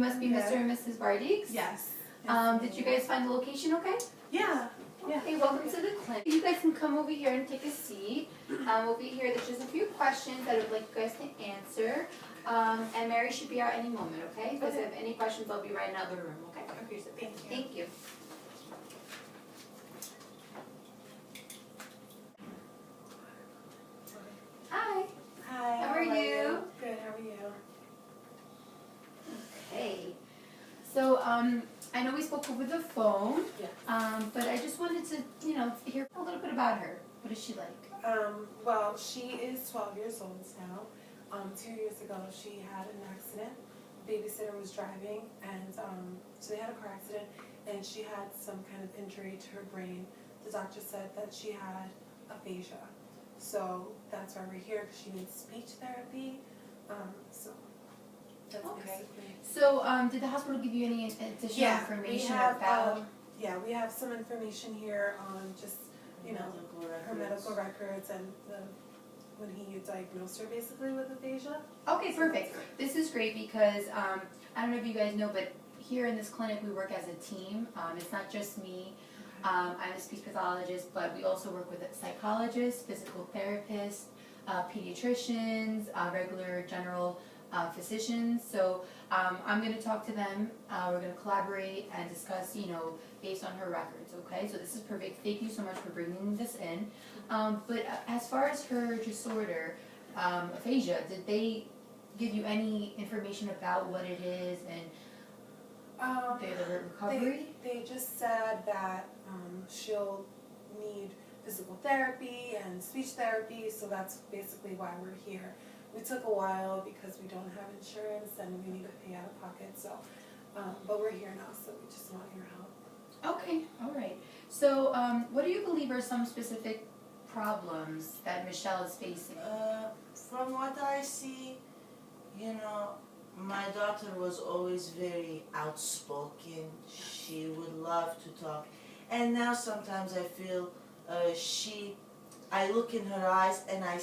must be Mr. and Mrs. Vardiks? Yes. Did you guys find the location okay? Yeah. Okay, welcome to the clinic. You guys can come over here and take a seat. We'll be here. There's just a few questions that I would like you guys to answer. And Mary should be out any moment, okay? Because if any questions, I'll be right in the other room, okay? Okay, so thank you. Thank you. Hi. Hi. How are you? Good, how are you? Okay. So, I know we spoke over the phone, Yes. but I just wanted to, hear a little bit about her. What is she like? Well, she is 12 years old now. 2 years ago, she had an accident. The babysitter was driving, and so they had a car accident, and she had some kind of injury to her brain. The doctor said that she had aphasia. So that's why we're here, because she needs speech therapy. So that's basically. So, did the hospital give you any additional information about? We have some information here on just, her medical records and when he diagnosed her basically with aphasia. Okay, perfect. This is great because I don't know if you guys know, but here in this clinic we work as a team. It's not just me. I'm a speech pathologist, but we also work with psychologists, physical therapists, pediatricians, regular general physicians. So I'm going to talk to them. We're going to collaborate and discuss, based on her records, okay? So this is perfect. Thank you so much for bringing this in. But as far as her disorder, aphasia, did they give you any information about what it is and the recovery? They just said that she'll need physical therapy and speech therapy, so that's basically why we're here. We took a while because we don't have insurance and we need to pay out of pocket, so, but we're here now, so we just want your help. Okay, all right. So, what do you believe are some specific problems that Michelle is facing? From what I see, my daughter was always very outspoken. She would love to talk. And now sometimes I feel I look in her eyes and I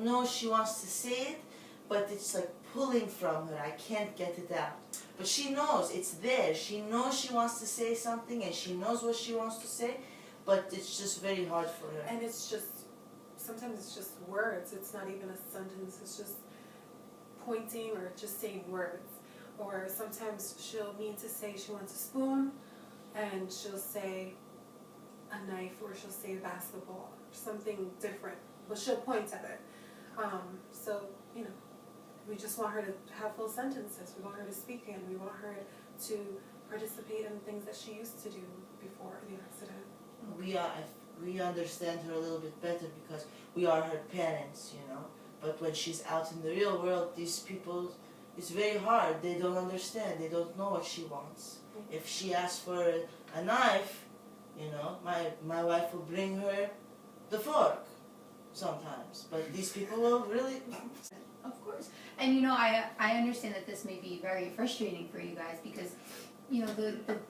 know she wants to say it, but it's like pulling from her. I can't get it out. But she knows it's there. She knows she wants to say something and she knows what she wants to say, but it's just very hard for her. And sometimes it's just words. It's not even a sentence. It's just pointing or just saying words. Or sometimes she'll mean to say she wants a spoon and she'll say a knife, or she'll say basketball, or something different, but she'll point at it. So, we just want her to have full sentences. We want her to speak in. We want her to participate in things that she used to do before the accident. We understand her a little bit better because we are her parents, But when she's out in the real world, these people, it's very hard. They don't understand. They don't know what she wants. If she asks for a knife, my wife will bring her the fork sometimes. But these people will really... Of course. And I understand that this may be very frustrating for you guys because,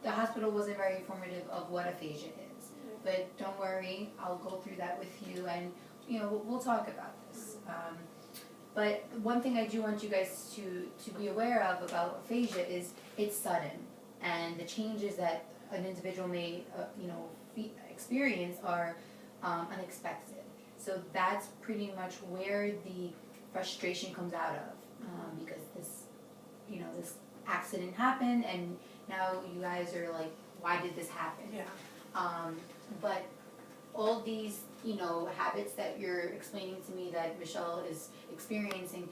the hospital wasn't very informative of what aphasia is. But don't worry, I'll go through that with you and, we'll talk about this. But one thing I do want you guys to be aware of about aphasia is it's sudden. And the changes that an individual may, experience are unexpected. So that's pretty much where the frustration comes out of, because this accident happened, and now you guys are like, why did this happen? Yeah. But all these, habits that you're explaining to me that Michelle is experiencing,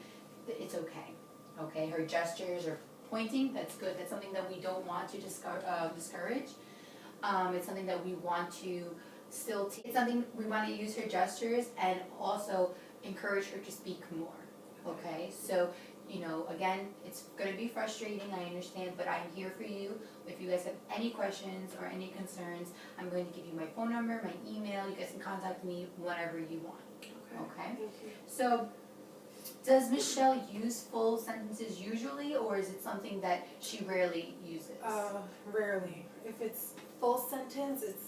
it's okay. Okay, her gestures are pointing, that's good. That's something that we don't want to discourage. It's something that we want to still it's something we want to use her gestures and also encourage her to speak more. Okay, so again, it's going to be frustrating, I understand, but I'm here for you. If you guys have any questions or any concerns, I'm going to give you my phone number, my email. You guys can contact me whenever you want. Okay? Thank you. So, does Michelle use full sentences usually, or is it something that she rarely uses? Rarely. If it's full sentence, it's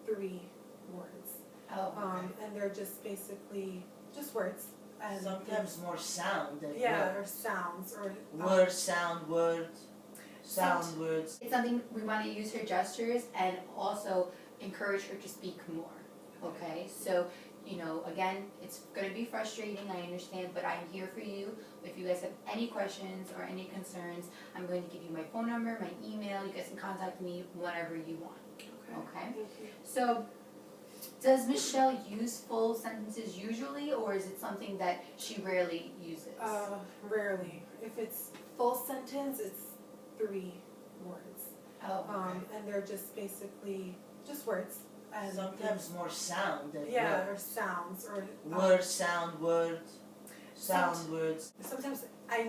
3 words. Oh, okay. And they're just basically just words. And Sometimes more sound than yeah, or words. sounds or Word, sound, words, sound, words. It's something we want to use her gestures and also encourage her to speak more. Okay, so again, it's going to be frustrating, I understand, but I'm here for you. If you guys have any questions or any concerns, I'm going to give you my phone number, my email. You guys can contact me whenever you want. Okay? Thank you. So, does Michelle use full sentences usually, or is it something that she rarely uses? Rarely. If it's full sentence, it's 3 words. Oh, okay. And they're just basically just words. And Sometimes more sound than yeah, or words. sounds or Word, sound, words, sound, words. Sometimes I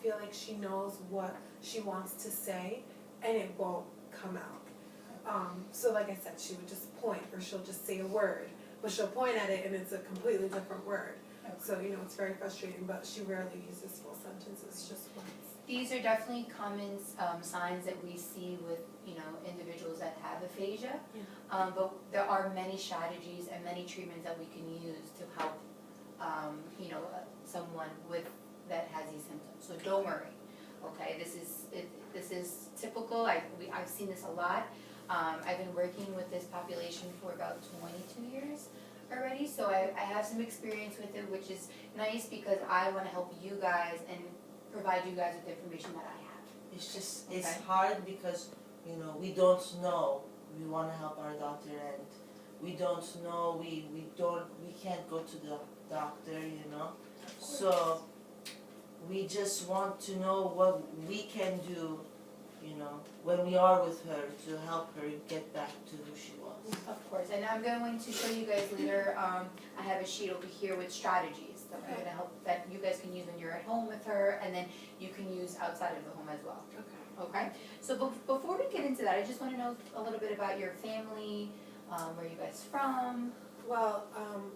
feel like she knows what she wants to say, and it won't come out. So like I said, she would just point, or she'll just say a word, but she'll point at it and it's a completely different word. Okay. So it's very frustrating, but she rarely uses full sentences, just once. These are definitely common signs that we see with individuals that have aphasia, but there are many strategies and many treatments that we can use to help someone with that has these symptoms. So don't worry, okay? This is typical. I've seen this a lot. I've been working with this population for about 22 years already, so I have some experience with it, which is nice because I want to help you guys and provide you guys with the information that I have. It's Okay. hard because, we don't know. We want to help our daughter and we don't know, we can't go to the doctor, So we just want to know what we can do, when we are with her to help her get back to who she was. Of course, and I'm going to show you guys later, I have a sheet over here with strategies that I'm going to help, that you guys can use when you're at home with her, and then you can use outside of the home as well. Okay? So before we get into that, I just want to know a little bit about your family, where are you guys from? Well,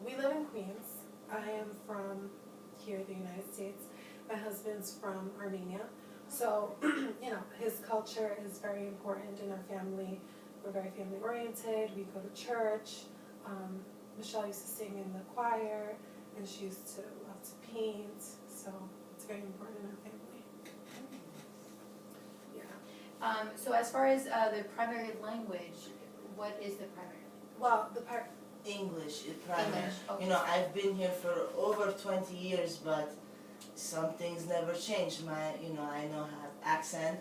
we live in Queens. I am from here, the United States. My husband's from Armenia. So, his culture is very important in our family. We're very family oriented. We go to church. Michelle used to sing in the choir, and she used to love to paint. So it's very important in our family. Yeah. So as far as the primary language, what is the primary language? Well, English is primary. English, okay. I've been here for over 20 years, but some things never change. I know I have accent,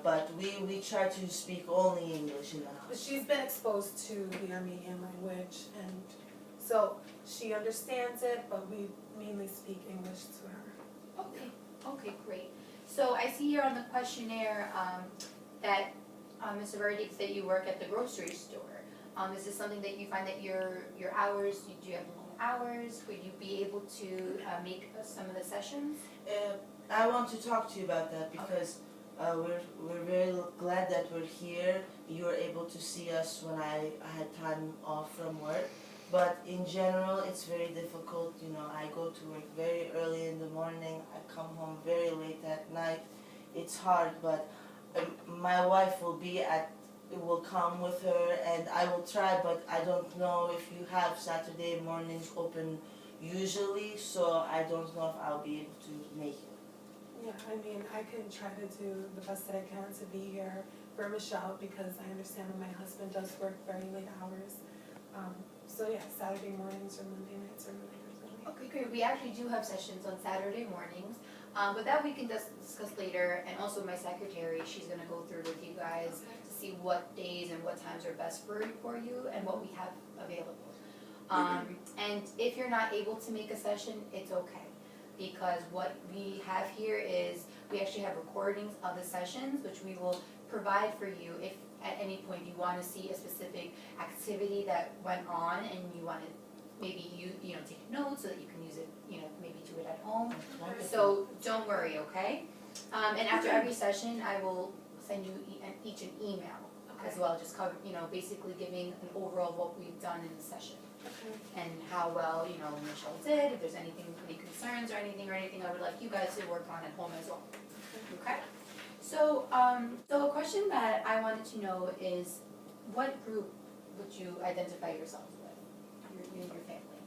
but we try to speak only English in the But house. she's been exposed to the Armenian language, and so she understands it, but we mainly speak English to her. Okay, great. So I see here on the questionnaire that, Mr. Verdict, that you work at the grocery store. Is this something that you find that your hours, do you have long hours? Would you be able to make some of the sessions? I want to talk to you about that because we're very glad that we're here. You were able to see us when I had time off from work. But in general, it's very difficult. I go to work very early in the morning. I come home very late at night. It's hard, but my wife will come with her and I will try, but I don't know if you have Saturday mornings open usually, so I don't know if I'll be able to make it. Yeah, I can try to do the best that I can to be here for Michelle because I understand that my husband does work very late hours. So yeah, Saturday mornings or Monday nights are really good for me. Okay, great. We actually do have sessions on Saturday mornings, but that we can discuss later. And also my secretary, she's going to go through with you guys to see what days and what times are best for you and what we have available. And if you're not able to make a session, it's okay. Because what we have here is we actually have recordings of the sessions, which we will provide for you if at any point you want to see a specific activity that went on and you want to maybe take notes so that you can use it, maybe do it at home. So don't worry, okay? And after every session, I will send you each an email as well, just cover, basically giving an overall of what we've done in the session. Okay. And how well, Michelle did, if there's any concerns or anything I would like you guys to work on at home as well. Okay? So, so a question that I wanted to know is, what group would you identify yourselves with, you and your family?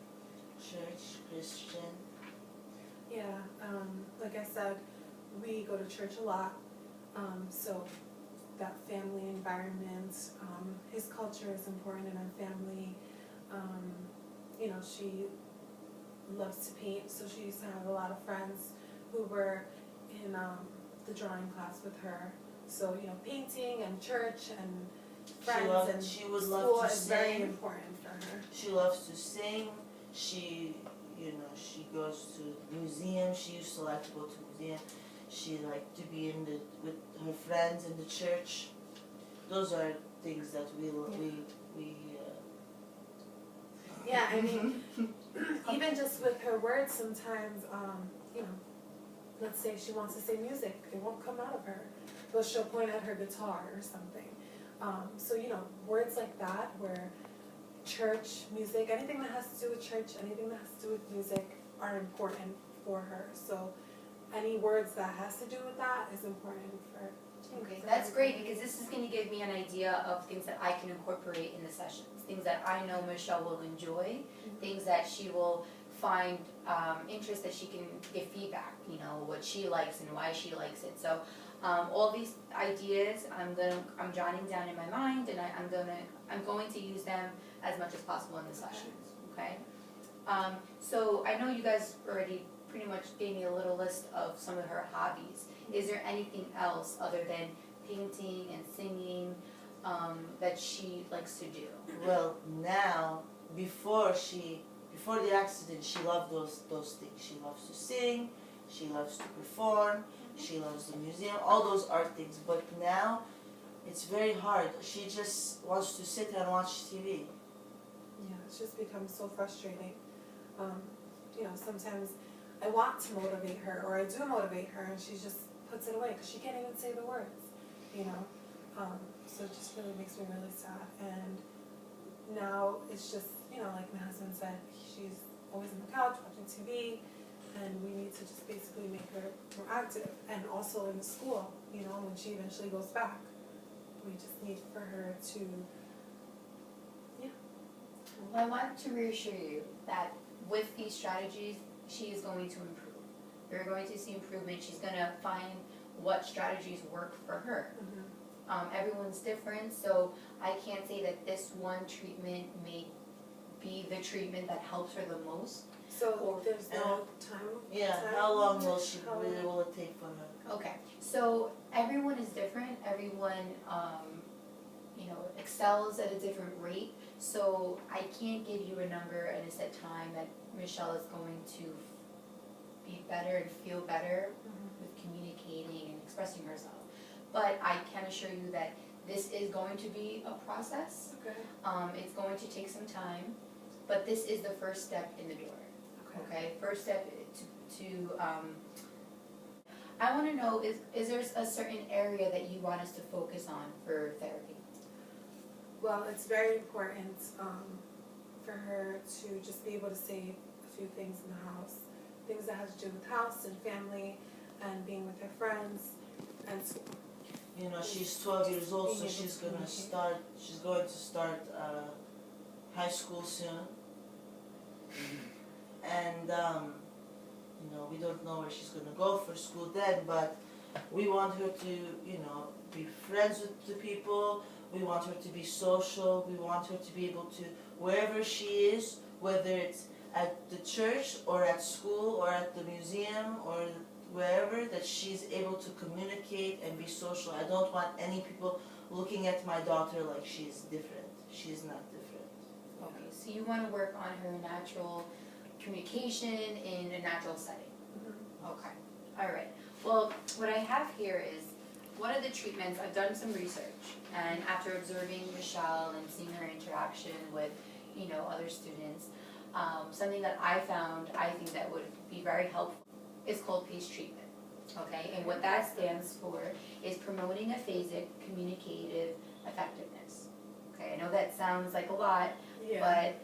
church, Christian. Yeah, like I said, we go to church a lot, so that family environment, his culture is important in our family. You know, she loves to paint, so she used to have a lot of friends who were in the drawing class with her. So, you know, painting and church and friends and She would school love to is very sing. important for her. She loves to sing. She, you know, she goes to museum. She used to like to go to museum. She liked to be with her friends in the church. Those are things that we Yeah, I mean, even just with her words sometimes, you know, let's say she wants to say music, it won't come out of her, but she'll point at her guitar or something. So, you know, words like that where church, music, anything that has to do with church, anything that has to do with music are important for her. So any words that has to do with that is important for. Okay, that's great, because this is going to give me an idea of things that I can incorporate in the sessions, things that I know Michelle will enjoy, things that she will find interest, that she can give feedback, you know, what she likes and why she likes it. So all these ideas I'm jotting down in my mind, and I'm going to use them as much as possible in the sessions. Okay. So I know you guys already pretty much gave me a little list of some of her hobbies. Is there anything else other than painting and singing that she likes to do? Well, now, before the accident, she loved those things. She loves to sing, she loves to perform, she loves the museum, all those art things. But now, it's very hard. She just wants to sit and watch TV. Yeah, it's just become so frustrating. You know, sometimes I want to motivate her, or I do motivate her, and she just puts it away because she can't even say the words, you know. So it just really makes me really sad. And now it's just, you know, like my husband said, she's always on the couch watching TV, and we need to just basically make her more active. And also in school, you know, when she eventually goes back, we just need for her to, yeah. Well, I want to reassure you that with these strategies, she is going to improve. You're going to see improvement. She's going to find what strategies work for her. Everyone's different, so I can't say that this one treatment may be the treatment that helps her the most. So there's no time? Yeah, time? how long will it take for her? Okay, so everyone is different. Everyone, you know, excels at a different rate. So I can't give you a number and a set time that Michelle is going to be better and feel better with communicating and expressing herself. But I can assure you that this is going to be a process. Okay. It's going to take some time, but this is the first step in the door. Okay, first step to I want to know, is there a certain area that you want us to focus on for therapy? Well, it's very important for her to just be able to say a few things in the house, things that has to do with house and family and being with her friends and school. You know, she's 12 years old, so she's going to start high school soon. And, you know, we don't know where she's going to go for school then, but we want her to, you know, be friends with the people. We want her to be social. We want her to be able to, wherever she is, whether it's at the church or at school or at the museum or wherever, that she's able to communicate and be social. I don't want any people looking at my daughter like she's different. She's not different. Okay, so you want to work on her natural communication in a natural setting. Okay, all right. Well, what I have here is one of the treatments. I've done some research, and after observing Michelle and seeing her interaction with, you know, other students, something that I found, I think that would be very helpful, is called PACE treatment. Okay, and what that stands for is promoting aphasic communicative effectiveness. Okay, I know that sounds like a lot, but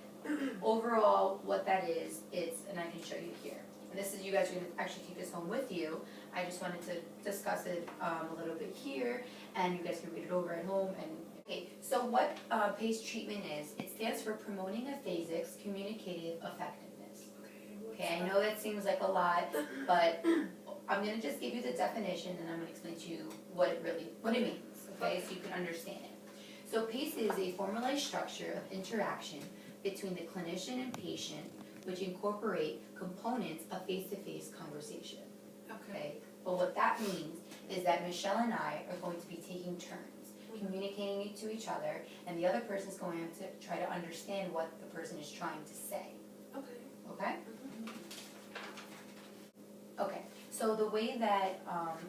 overall, what that is, and I can show you here. And this is, you guys are going to actually take this home with you. I just wanted to discuss it a little bit here, and you guys can read it over at home. And okay, so what PACE treatment is, it stands for promoting aphasics communicative effectiveness. I know that seems like a lot, but I'm gonna just give you the definition and I'm gonna explain to you what it means, okay, so you can understand it. So PACE is a formalized structure of interaction between the clinician and patient which incorporate components of face-to-face conversation, okay? But what that means is that Michelle and I are going to be taking turns, communicating to each other, and the other person is going to try to understand what the person is trying to say. Okay? Okay, so the way that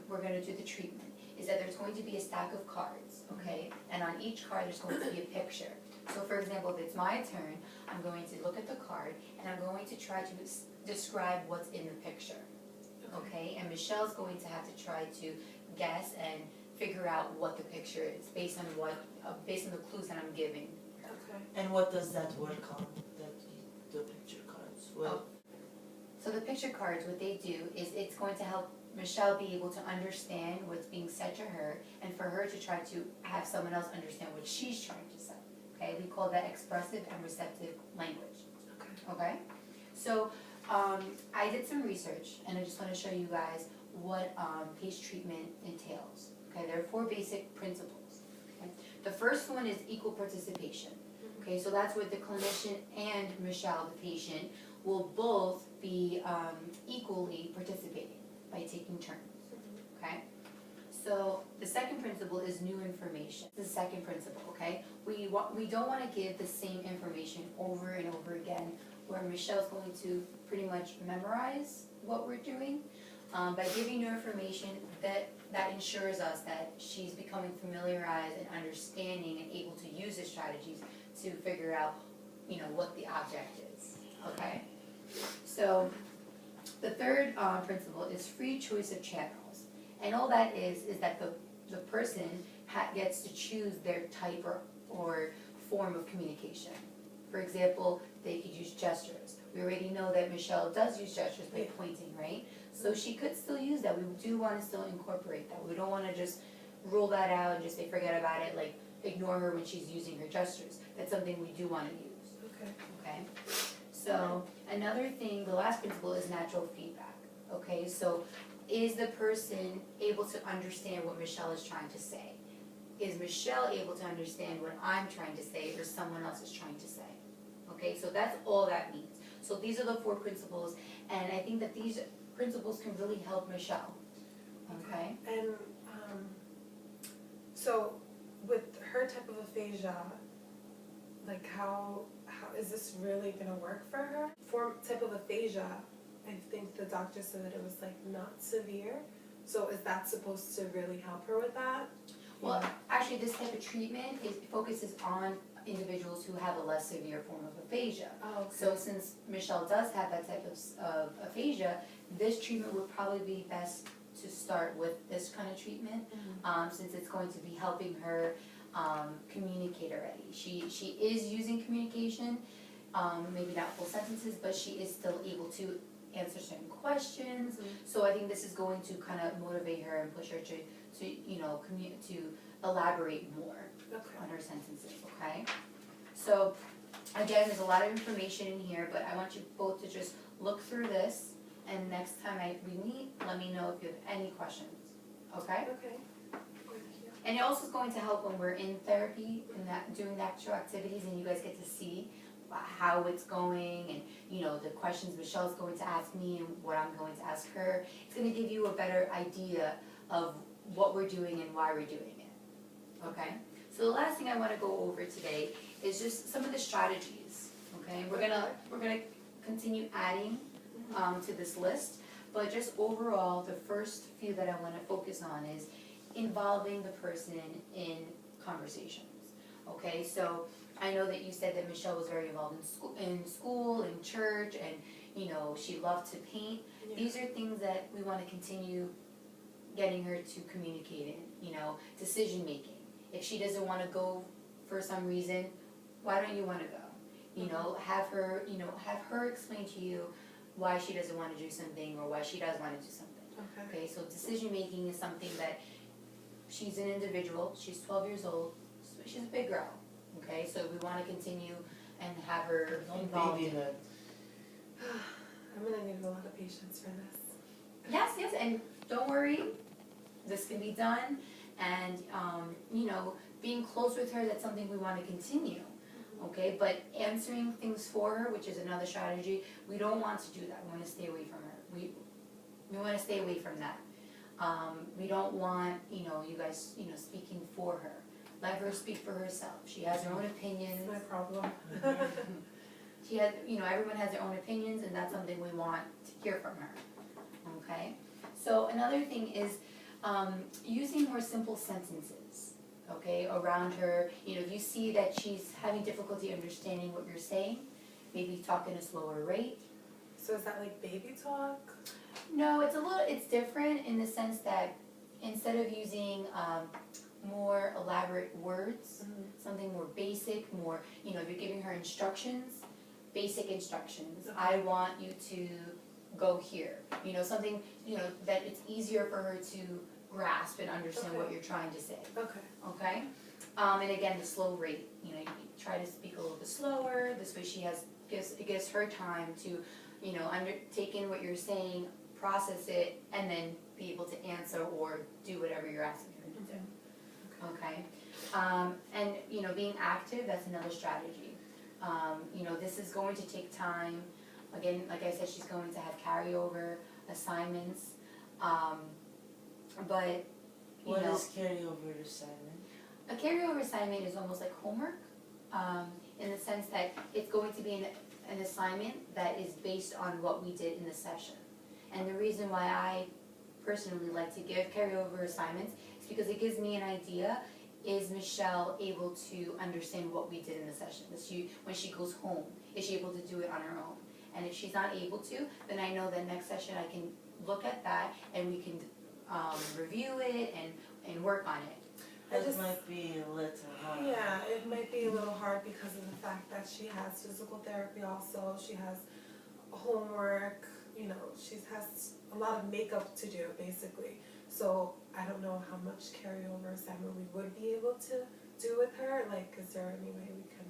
we're going to do the treatment is that there's going to be a stack of cards, okay? And on each card there's going to be a picture. So for example, if it's my turn, I'm going to look at the card and I'm going to try to describe what's in the picture, okay? And Michelle's going to have to try to guess and figure out what the picture is based on the clues that I'm giving her. And what does that work on, the picture cards? Well, So the picture cards, what they do is it's going to help Michelle be able to understand what's being said to her and for her to try to have someone else understand what she's trying to say. Okay, we call that expressive and receptive language. Okay? So I did some research and I just want to show you guys what PACE treatment entails. Okay, there are 4 basic principles. Okay? The first one is equal participation. Okay, so that's where the clinician and Michelle, the patient, will both be equally participating by taking turns. Okay? So the second principle is new information. The second principle, okay? We don't want to give the same information over and over again where Michelle's going to pretty much memorize what we're doing. By giving new information, that ensures us that she's becoming familiarized and understanding and able to use the strategies to figure out, what the object is, okay? So the third principle is free choice of channels. And all that is that the person gets to choose their type or form of communication. For example, they could use gestures. We already know that Michelle does use gestures by pointing, right? So she could still use that. We do want to still incorporate that. We don't want to just rule that out and just say forget about it, like ignore her when she's using her gestures. That's something we do want to use. Okay? So another thing, the last principle is natural feedback. Okay, so is the person able to understand what Michelle is trying to say? Is Michelle able to understand what I'm trying to say or someone else is trying to say? Okay, so that's all that means. So these are the 4 principles, and I think that these principles can really help Michelle. Okay? And so with her type of aphasia, like how is this really gonna work for her? For type of aphasia, I think the doctor said that it was like not severe. So is that supposed to really help her with that? Well, actually this type of treatment focuses on individuals who have a less severe form of aphasia. Oh, okay. So since Michelle does have that type of aphasia, this treatment would probably be best to start with this kind of treatment, since it's going to be helping her communicate already. She is using communication, maybe not full sentences, but she is still able to answer certain questions. So I think this is going to kind of motivate her and push her to to elaborate more on her sentences. Okay. So again, there's a lot of information in here, but I want you both to just look through this, and next time we meet, let me know if you have any questions. Okay? Okay. And it also is going to help when we're in therapy and doing the actual activities, and you guys get to see how it's going, and the questions Michelle's going to ask me and what I'm going to ask her. It's going to give you a better idea of what we're doing and why we're doing it. Okay? So the last thing I want to go over today is just some of the strategies. Okay? We're gonna continue adding to this list, but just overall, the first few that I want to focus on is involving the person in conversations. Okay, so I know that you said that Michelle was very involved in school, in church, and she loved to paint. Yeah. These are things that we want to continue getting her to communicate in. Decision making. If she doesn't want to go for some reason, why don't you want to go? Have her explain to you why she doesn't want to do something or why she does want to do something. Okay, so decision making is something that she's an individual, she's 12 years old, so she's a big girl. Okay, so we want to continue and have her involved. Babyhood. I'm gonna need a patience for this. Yes, yes, and don't worry, this can be done, and, you know, being close with her, that's something we want to continue, okay? But answering things for her, which is another strategy, we don't want to do that. We want to stay away from her. We want to stay away from that. We don't want, you know, you guys, you know, speaking for her. Let her speak for herself. She has her own opinions. That's my problem. She has, you know, everyone has their own opinions, and that's something we want to hear from her, okay? So another thing is using more simple sentences, okay, around her. You know, if you see that she's having difficulty understanding what you're saying, maybe talk in a slower rate. So is that like baby talk? No, it's different in the sense that instead of using more elaborate words, something more basic, more, you know, if you're giving her instructions, basic instructions. Okay. I want you to go here. You know, something, you know, that it's easier for her to grasp and understand what you're trying to say. Okay. Okay? And again, the slow rate. You know, you try to speak a little bit slower. This way it gives her time to, you know, take in what you're saying, process it, and then be able to answer or do whatever you're asking her to do. Okay? And, you know, being active, that's another strategy. You know, this is going to take time. Again, like I said, she's going to have carryover assignments. But, you What know, is carryover assignment? a carryover assignment is almost like homework, in the sense that it's going to be an assignment that is based on what we did in the session. And the reason why I personally like to give carryover assignments is because it gives me an idea. Is Michelle able to understand what we did in the session? When she goes home, is she able to do it on her own? And if she's not able to, then I know that next session I can look at that and we can review it and work on it. That might be a little hard. Yeah, it might be a little hard because of the fact that she has physical therapy also, she has homework, you know, she has a lot of makeup to do basically. So I don't know how much carryover assignment we would be able to do with her. Like, is there any way we can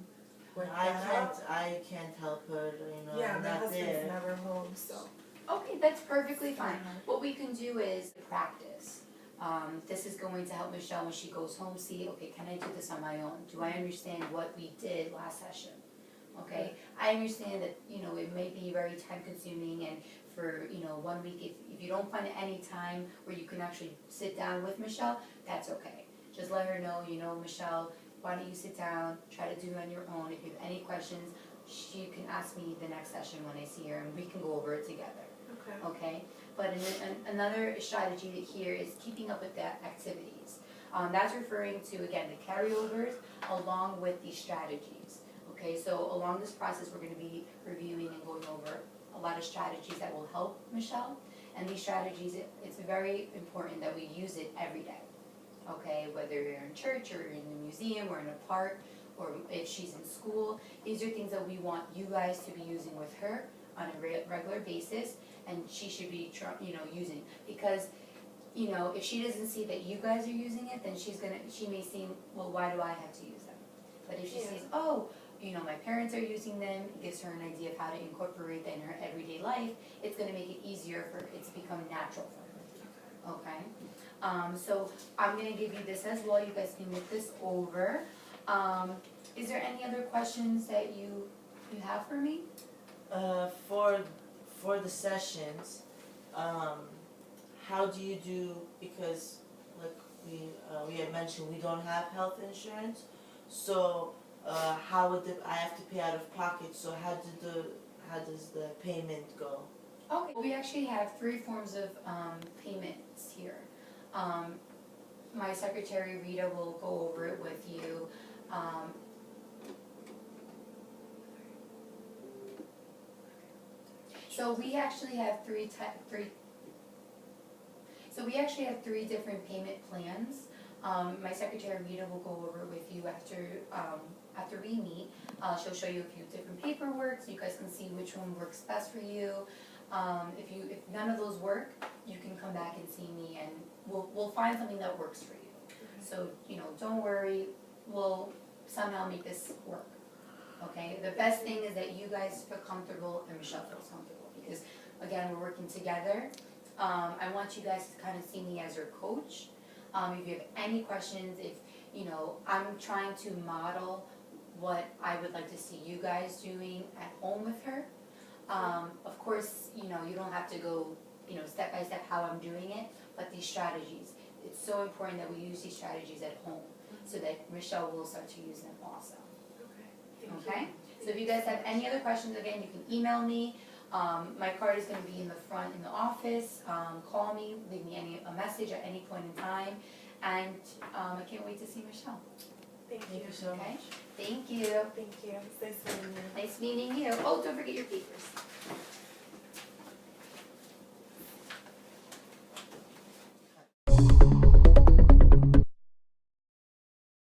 work that out? I can't help her, you know, Yeah, I'm my not husband's there. never home, so. Okay, that's perfectly fine. What we can do is practice. This is going to help Michelle when she goes home see, okay, can I do this on my own? Do I understand what we did last session? Okay, I understand that, you know, it may be very time consuming, and for, you know, 1 week, if you don't find any time where you can actually sit down with Michelle, that's okay. Just let her know, you know, Michelle, why don't you sit down, try to do it on your own. If you have any questions, she can ask me the next session when I see her, and we can go over it together. Okay. Okay, but another strategy here is keeping up with the activities. That's referring to, again, the carryovers along with the strategies. Okay, so along this process, we're going to be reviewing and going over a lot of strategies that will help Michelle. And these strategies, it's very important that we use it every day. Okay, whether you're in church or in the museum or in a park, or if she's in school, these are things that we want you guys to be using with her on a regular basis, and she should be, you know, using, because, you know, if she doesn't see that you guys are using it, then she may seem, well, why do I have to use them? But if she sees, oh, you know, my parents are using them, it gives her an idea of how to incorporate that in her everyday life, it's going to make it easier for it to become natural for her. Okay? So I'm going to give you this as well. You guys can look this over. Is there any other questions that you have for me? For the sessions, how do you do, because like we had mentioned, we don't have health insurance, so how would I have to pay out of pocket, so how does the payment go? Okay, we actually have 3 forms of payments here. My secretary Rita will go over it with you. So we actually have three different payment plans. My secretary Rita will go over with you after we meet. She'll show you a few different paperwork so you guys can see which one works best for you. If none of those work, you can come back and see me, and we'll find something that works for you. So, you know, don't worry, we'll somehow make this work. Okay, the best thing is that you guys feel comfortable and Michelle feels comfortable, because again, we're working together. I want you guys to kind of see me as your coach. If you have any questions, if, you know, I'm trying to model what I would like to see you guys doing at home with her. Of course, you know, you don't have to go, you know, step by step how I'm doing it, but these strategies, it's so important that we use these strategies at home so that Michelle will start to use them also. Okay? So if you guys have any other questions, again, you can email me. My card is going to be in the front in the office. Call me, leave me a message at any point in time. And I can't wait to see Michelle. Thank you. Thank you so Okay? much. Thank you. Thank you. It's nice meeting you. Nice meeting you. Oh, don't forget your papers.